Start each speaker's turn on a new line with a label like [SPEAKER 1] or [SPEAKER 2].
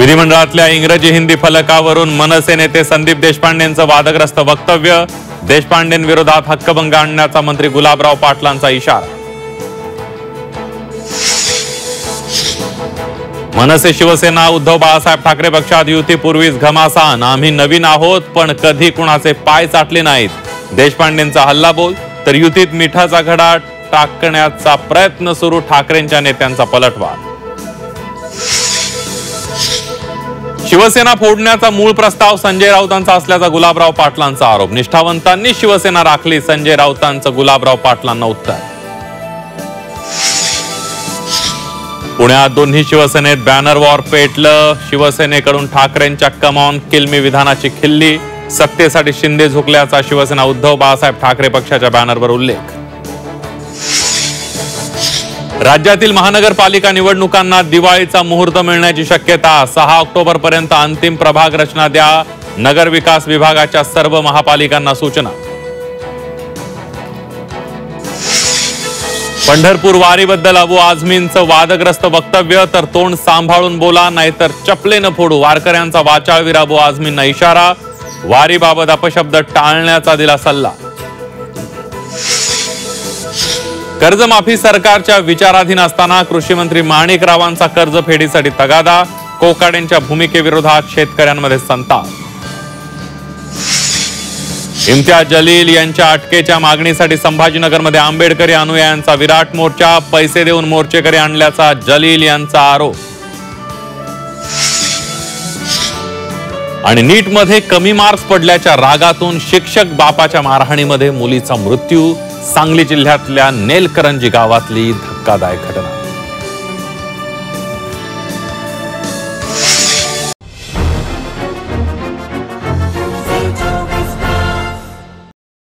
[SPEAKER 1] विधिमंडळातल्या इंग्रजी हिंदी फलकावरून मनसे नेते संदीप देशपांडेंचं वादग्रस्त वक्तव्य. देशपांडेंविरोधात हक्कभंग आणण्याचा मंत्री गुलाबराव पाटलांचा इशारा. मनसे शिवसेना उद्धव बाळासाहेब ठाकरे पक्षात युतीपूर्वीच घमासान. आम्ही नवीन आहोत पण कधी कुणाचे पाय चाटले नाहीत. देशपांडेंचा हल्लाबोल. तर युतीत मिठाचा घडा टाकण्याचा प्रयत्न सुरू. ठाकरेंच्या नेत्यांचा पलटवार. शिवसेना फोडण्याचा मूळ प्रस्ताव संजय राऊतांचा असल्याचा गुलाबराव पाटलांचा आरोप. निष्ठावंतांनी शिवसेना राखली. संजय राऊतांचं गुलाबराव पाटलांना उत्तर. पुण्यात दोन्ही शिवसेनेत बॅनर वॉर पेटलं. शिवसेनेकडून ठाकरेंच्या कम ऑन किल मी विधानाची खिल्ली. सत्तेसाठी शिंदे झुकल्याचा शिवसेना उद्धव बाळासाहेब ठाकरे पक्षाच्या बॅनरवर उल्लेख. राज्यातील महानगरपालिका निवडणुकांना दिवाळीचा मुहूर्त मिळण्याची शक्यता. 6 ऑक्टोबर पर्यंत अंतिम प्रभाग रचना द्या. नगर विकास विभागाच्या सर्व महापालिकांना सूचना. पंढरपूर वारीबद्दल अबू आझमींचं वादग्रस्त वक्तव्य. तर तोंड सांभाळून बोला नाहीतर चपलेनं फोडू. वारकऱ्यांचा वाचाळवीर अबू आझमींना इशारा. वारीबाबत अपशब्द टाळण्याचा दिला सल्ला. कर्जमाफी सरकारच्या विचाराधीन असताना कृषी मंत्री माणिकरावांचा कर्जफेडीसाठी तगादा. कोकाटेंच्या भूमिकेविरोधात शेतकऱ्यांमध्ये संताप. इम्तियाज जलील यांच्या अटकेच्या मागणीसाठी संभाजीनगरमध्ये आंबेडकरी अनुयायांचा विराट मोर्चा. पैसे देऊन मोर्चेकरी आणल्याचा जलील यांचा आरोप. आणि नीटमध्ये कमी मार्क्स पडल्याच्या रागातून शिक्षक बापाच्या मारहाणीमध्ये मुलीचा मृत्यू. सांगली जिल्ह्यातल्या नेलकरंजी गावातली धक्कादायक घटना.